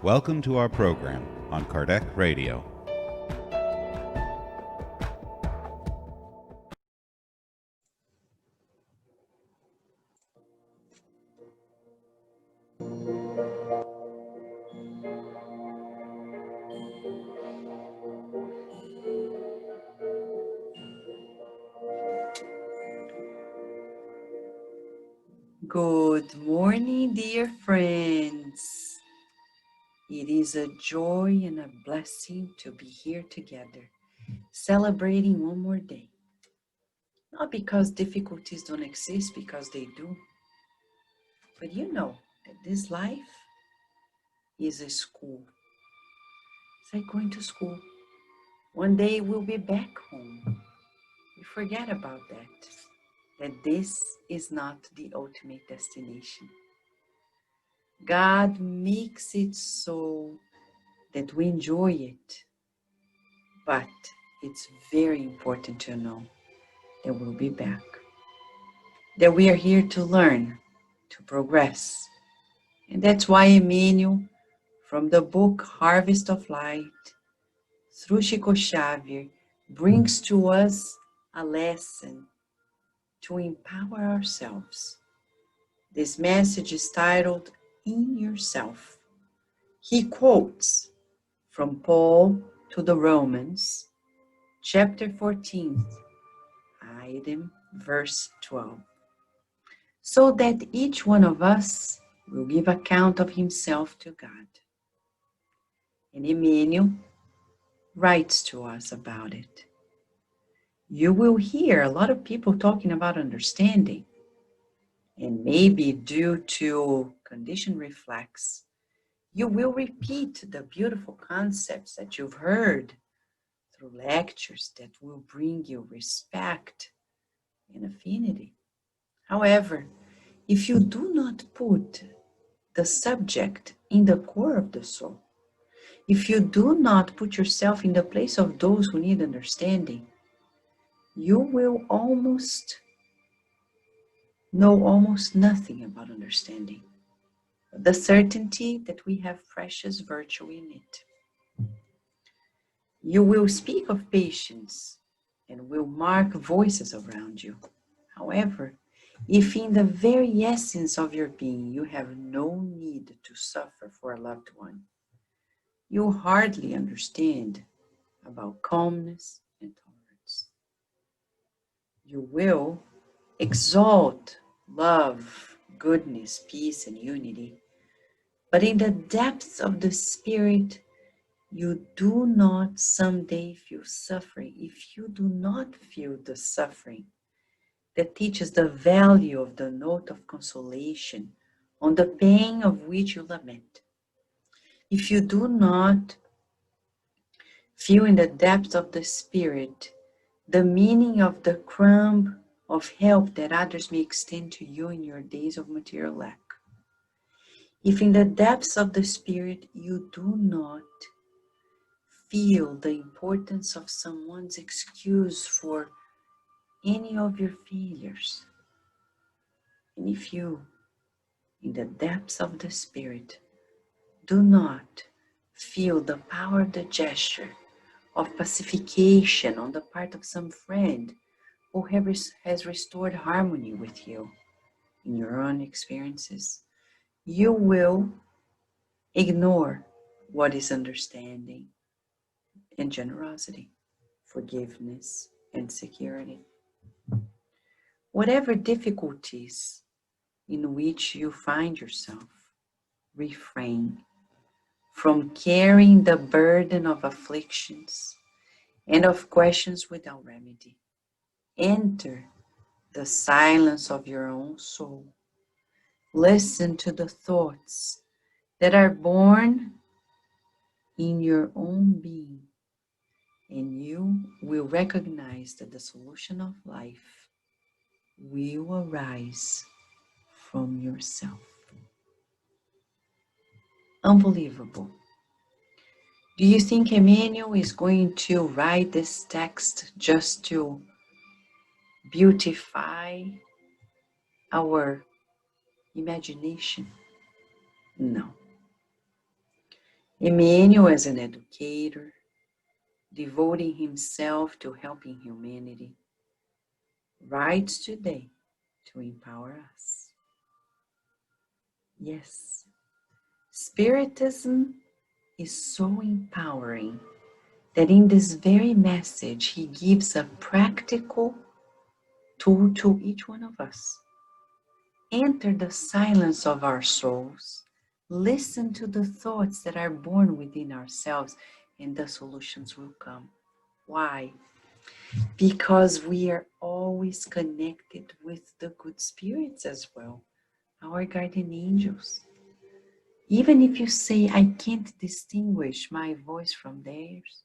Welcome to our program on Kardec Radio. Good morning, dear friends. It is a joy and a blessing to be here together, celebrating one more day. Not because difficulties don't exist, because they do. But you know that this life is a school. It's like going to school. One day we'll be back home. We forget about that this is not the ultimate destination. God makes it so that we enjoy it. But it's very important to know that we'll be back. That we are here to learn, to progress. And that's why Emmanuel, from the book Harvest of Light, through Chico Xavier, brings to us a lesson to empower ourselves. This message is titled, In Yourself. He quotes from Paul to the Romans, chapter 14, item verse 12. So that each one of us will give account of himself to God. And Emmanuel writes to us about it. You will hear a lot of people talking about understanding, and maybe due to conditioned reflex, you will repeat the beautiful concepts that you've heard through lectures that will bring you respect and affinity. However, if you do not put the subject in the core of the soul, if you do not put yourself in the place of those who need understanding, you will know almost nothing about understanding. The certainty that we have precious virtue in it. You will speak of patience and will mark voices around you. However, if in the very essence of your being you have no need to suffer for a loved one, you hardly understand about calmness and tolerance. You will exalt love, goodness, peace, and unity, but in the depths of the spirit, you do not someday feel suffering. If you do not feel the suffering that teaches the value of the note of consolation on the pain of which you lament, if you do not feel in the depths of the spirit the meaning of the crumb of help that others may extend to you in your days of material lack, if in the depths of the spirit you do not feel the importance of someone's excuse for any of your failures, and if you, in the depths of the spirit, do not feel the power of the gesture of pacification on the part of some friend who has restored harmony with you in your own experiences, you will ignore what is understanding and generosity, forgiveness and security. Whatever difficulties in which you find yourself, refrain from carrying the burden of afflictions and of questions without remedy. Enter the silence of your own soul. Listen to the thoughts that are born in your own being, and you will recognize that the solution of life will arise from yourself. Unbelievable. Do you think Emmanuel is going to write this text just to beautify our imagination? No. Emmanuel, as an educator, devoting himself to helping humanity, writes today to empower us. Yes, Spiritism is so empowering that in this very message, he gives a practical tool to each one of us. Enter the silence of our souls. Listen to the thoughts that are born within ourselves, and the solutions will come. Why? Because we are always connected with the good spirits as well, our guardian angels. Even if you say, I can't distinguish my voice from theirs,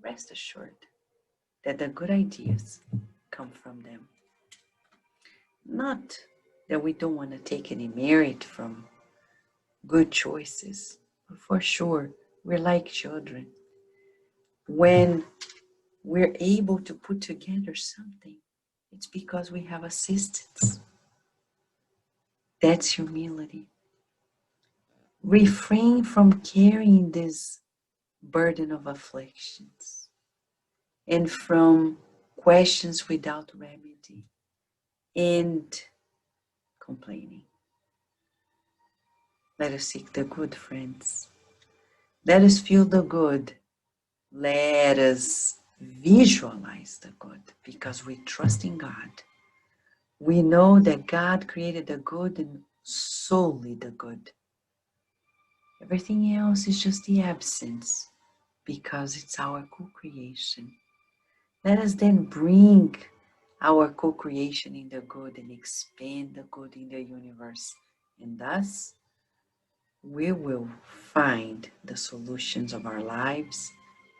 rest assured that the good ideas come from them. Not that we don't want to take any merit from good choices, but for sure, we're like children. When we're able to put together something, it's because we have assistance. That's humility. Refrain from carrying this burden of afflictions and from questions without remedy and complaining. Let us seek the good, friends. Let us feel the good. Let us visualize the good because we trust in God. We know that God created the good and solely the good. Everything else is just the absence because it's our co-creation. Let us then bring our co-creation in the good and expand the good in the universe. And thus, we will find the solutions of our lives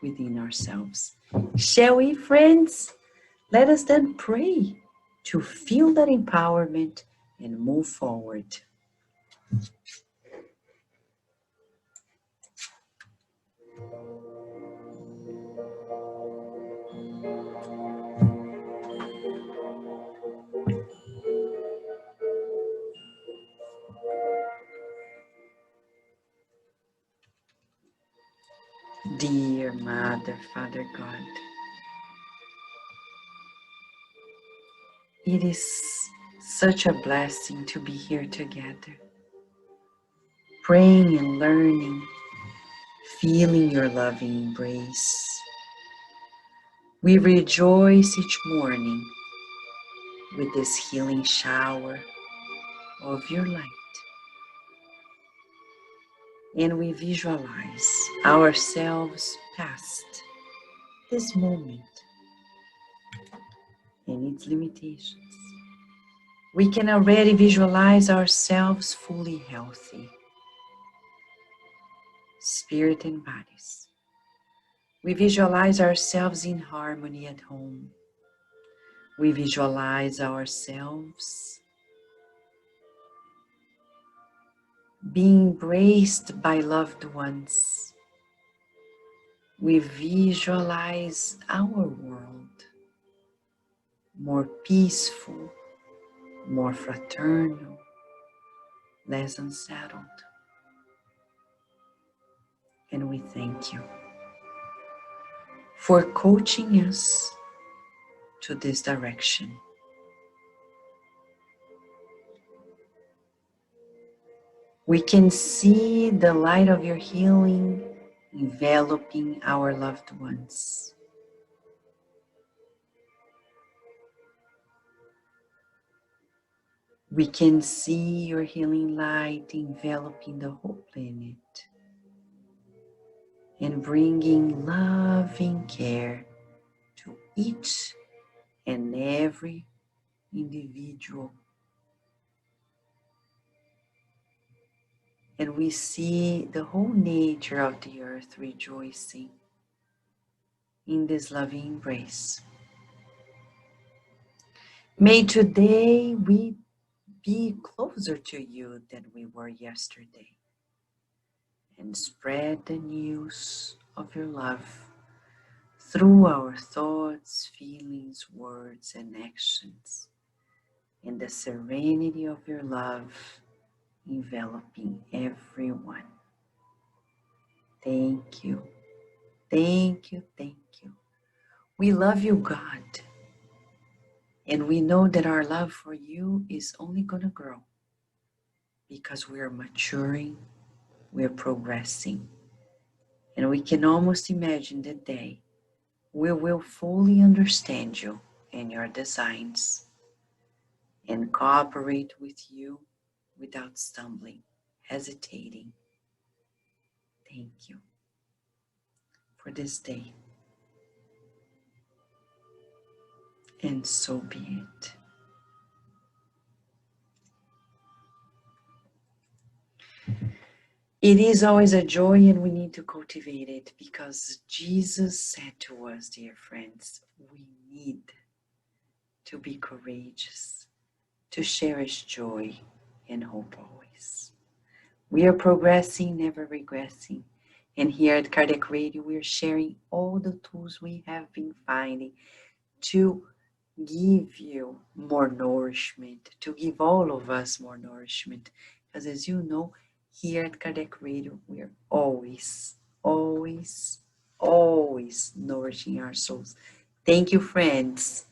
within ourselves. Shall we, friends? Let us then pray to feel that empowerment and move forward. Dear Mother, Father God, it is such a blessing to be here together, praying and learning, feeling your loving embrace. We rejoice each morning with this healing shower of your light. And we visualize ourselves past this moment and its limitations. We can already visualize ourselves fully healthy, spirit and bodies. We visualize ourselves in harmony at home. We visualize ourselves being embraced by loved ones. We visualize our world more peaceful, more fraternal, less unsettled. And we thank you for coaching us to this direction. We can see the light of your healing enveloping our loved ones. We can see your healing light enveloping the whole planet and bringing loving care to each and every individual. And we see the whole nature of the earth rejoicing in this loving embrace. May today we be closer to you than we were yesterday and spread the news of your love through our thoughts, feelings, words, and actions, and the serenity of your love enveloping everyone. Thank you. Thank you. Thank you. We love you, God. And we know that our love for you is only going to grow because we are maturing, we are progressing. And we can almost imagine the day we will fully understand you and your designs and cooperate with you without stumbling, hesitating. Thank you for this day. And so be it. It is always a joy and we need to cultivate it because Jesus said to us, dear friends, we need to be courageous, to cherish joy and hope always. We are progressing, never regressing. And here at Cardiac Radio, we are sharing all the tools we have been finding to give you more nourishment, to give all of us more nourishment. Because as you know, here at Cardiac Radio, we are always, always, always nourishing our souls. Thank you, friends.